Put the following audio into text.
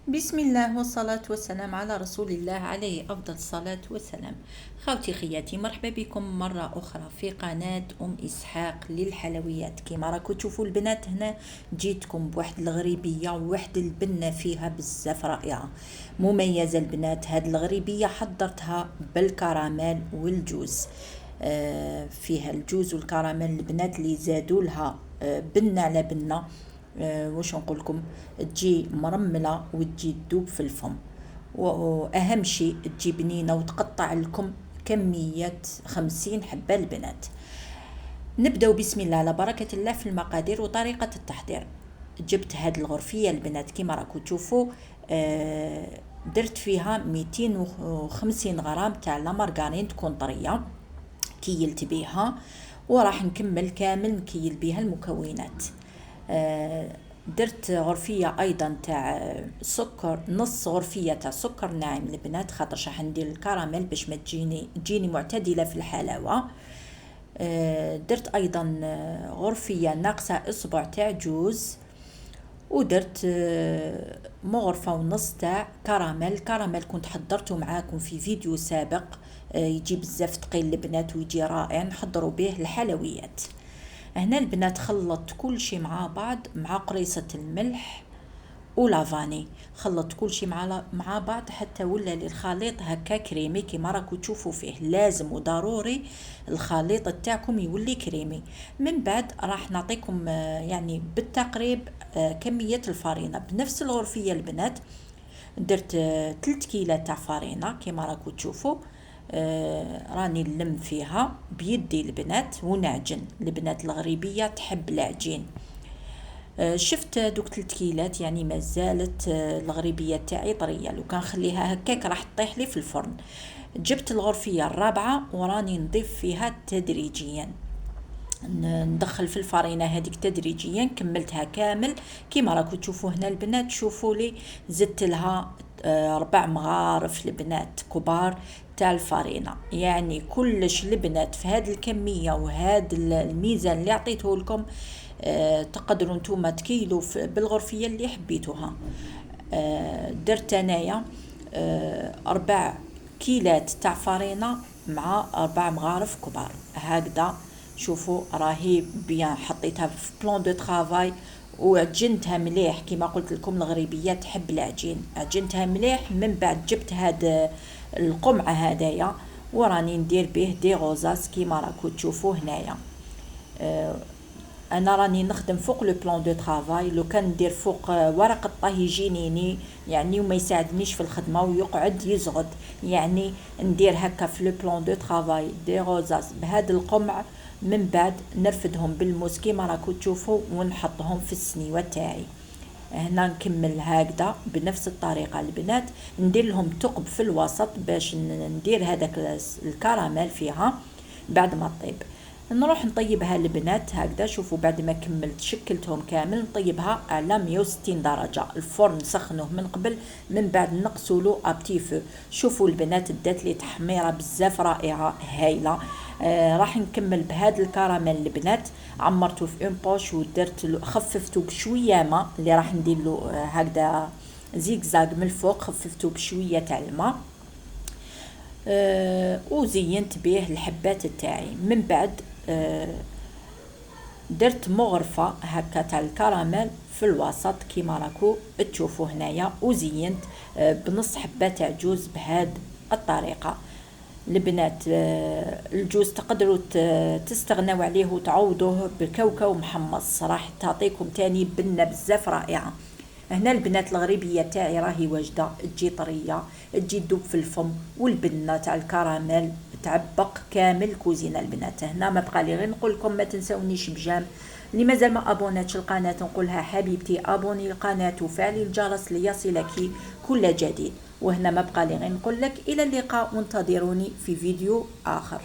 بسم الله والصلاة والسلام على رسول الله عليه أفضل الصلاة والسلام. خوتي خياتي، مرحبا بكم مرة أخرى في قناة إسحاق للحلويات. كما راكم تشوفوا البنات هنا، جيتكم بواحد الغريبية وواحد البنة فيها بزاف رائعة مميزة. البنات هاد الغريبية حضرتها بالكراميل والجوز. فيها الجوز والكراميل البنات اللي زادوا لها بنة على بنة. واش نقول لكم، تجي مرمله وتجي تذوب في الفم، واهم شيء تجي بنينه وتقطع لكم كميه 50 حبه. البنات نبداو بسم الله على بركه الله في المقادير وطريقه التحضير. جبت هاد الغرفيه البنات كما راكم تشوفوا، درت فيها 250 غرام تاع لا مارغرين تكون طريه، كيلت بيها وراح نكمل كامل نكيل بيها المكونات. درت غرفية ايضا تاع سكر، نص غرفية تاع سكر ناعم البنات، خاطر راح ندير الكراميل باش ما تجيني معتدلة في الحلاوة. درت ايضا غرفية ناقصة اصبع تاع جوز، ودرت مغرفة ونص تاع كراميل كنت حضرته معاكم في فيديو سابق. يجي بزاف ثقيل البنات ويجي رائع، نحضروا به الحلويات. هنا البنات خلطت كل شيء مع بعض مع قريصة الملح ولافاني، خلطت كل شيء مع بعض حتى ولا للخليط هكا كريمي كما راكم تشوفوا فيه. لازم وضروري الخليط تاعكم يولي كريمي. من بعد راح نعطيكم يعني بالتقريب كمية الفارينة. بنفس الغرفية البنات درت 3 كيلة تاع فارينة كما راكم تشوفوا. راني نلم فيها بيدي البنات ونعجن. البنات الغريبية تحب العجين. شفت دوك 3 كيلات يعني ما زالت الغريبية تاعي طرية، لو كان خليها هكاك راح تطيح لي في الفرن. جبت الغرفية الرابعة وراني نضيف فيها تدريجيا، ندخل في الفارينة هذيك تدريجيا. كملتها كامل كما راكم تشوفوا هنا البنات. شوفوا لي زدت لها 4 مغارف البنات كبار تاع الفارينة، يعني كلش البنات في هذه الكمية وهذا الميزان اللي عطيته لكم. تقدروا نتوما تكيلوا بالغرفية اللي حبيتوها. درت انايا 4 كيلات تاع فارينة مع 4 مغارف كبار هكذا. شوفوا راهي بيان، حطيتها في بلان دو طرافاي وعجنتها مليح. كما قلت لكم الغريبية تحب العجين، عجنتها مليح. من بعد جبت هاد القمعة هدايا وراني ندير به دي غوزاس كما راكم تشوفوا هنايا. انا راني نخدم فوق لو بلان دو طرافاي، لو كان ندير فوق ورق الطهي يجيني يعني وما يساعدنيش في الخدمه ويقعد يزغد، يعني ندير هكا في لو بلان دو طرافاي دي غوزاس بهذا القمع. من بعد نرفدهم بالموس كيما راكم تشوفوا ونحطهم في السنيوه تاعي. هنا نكمل هكذا بنفس الطريقه البنات. ندير لهم ثقب في الوسط باش ندير هذاك الكراميل فيها بعد ما طيب. نروح نطيبها البنات هكذا. شوفوا بعد ما كملت شكلتهم كامل نطيبها على 160 درجة. الفرن نسخنوه من قبل، من بعد نقصوا له ابتي فو. شوفوا البنات دات لي تحميرة بزاف رائعة هايلة. راح نكمل بهذا الكراميل البنات. عمرته في اون بوش ودرت له، خففته بشوية ماء اللي راح ندير له هكذا زيكزاك من الفوق، خففته بشوية تاع الماء. وزينت به الحبات تاعي. من بعد درت مغرفة هكا تاع الكراميل في الوسط كيما راكو تشوفوا هنايا، وزينت بنص حبة تاع جوز بهاد الطريقة. البنات الجوز تقدروا تستغنوا عليه وتعوضوه بكاوكاو محمص، راح تعطيكم تاني بنة بزاف رائعة. هنا البنات الغريبية تاعي راهي واجدة، تجي طرية، تجي تذوب في الفم، والبنة تاع الكراميل تعبق كامل كوزينة البنات. هنا ما بقى لي غير نقول لكم ما تنسونيش بجام. اللي مازال ما ابوناتش القناة نقولها حبيبتي ابوني القناة وفعلي الجرس ليصلك كل جديد. وهنا ما بقى لي غير نقول لك الى اللقاء وانتظروني في فيديو اخر.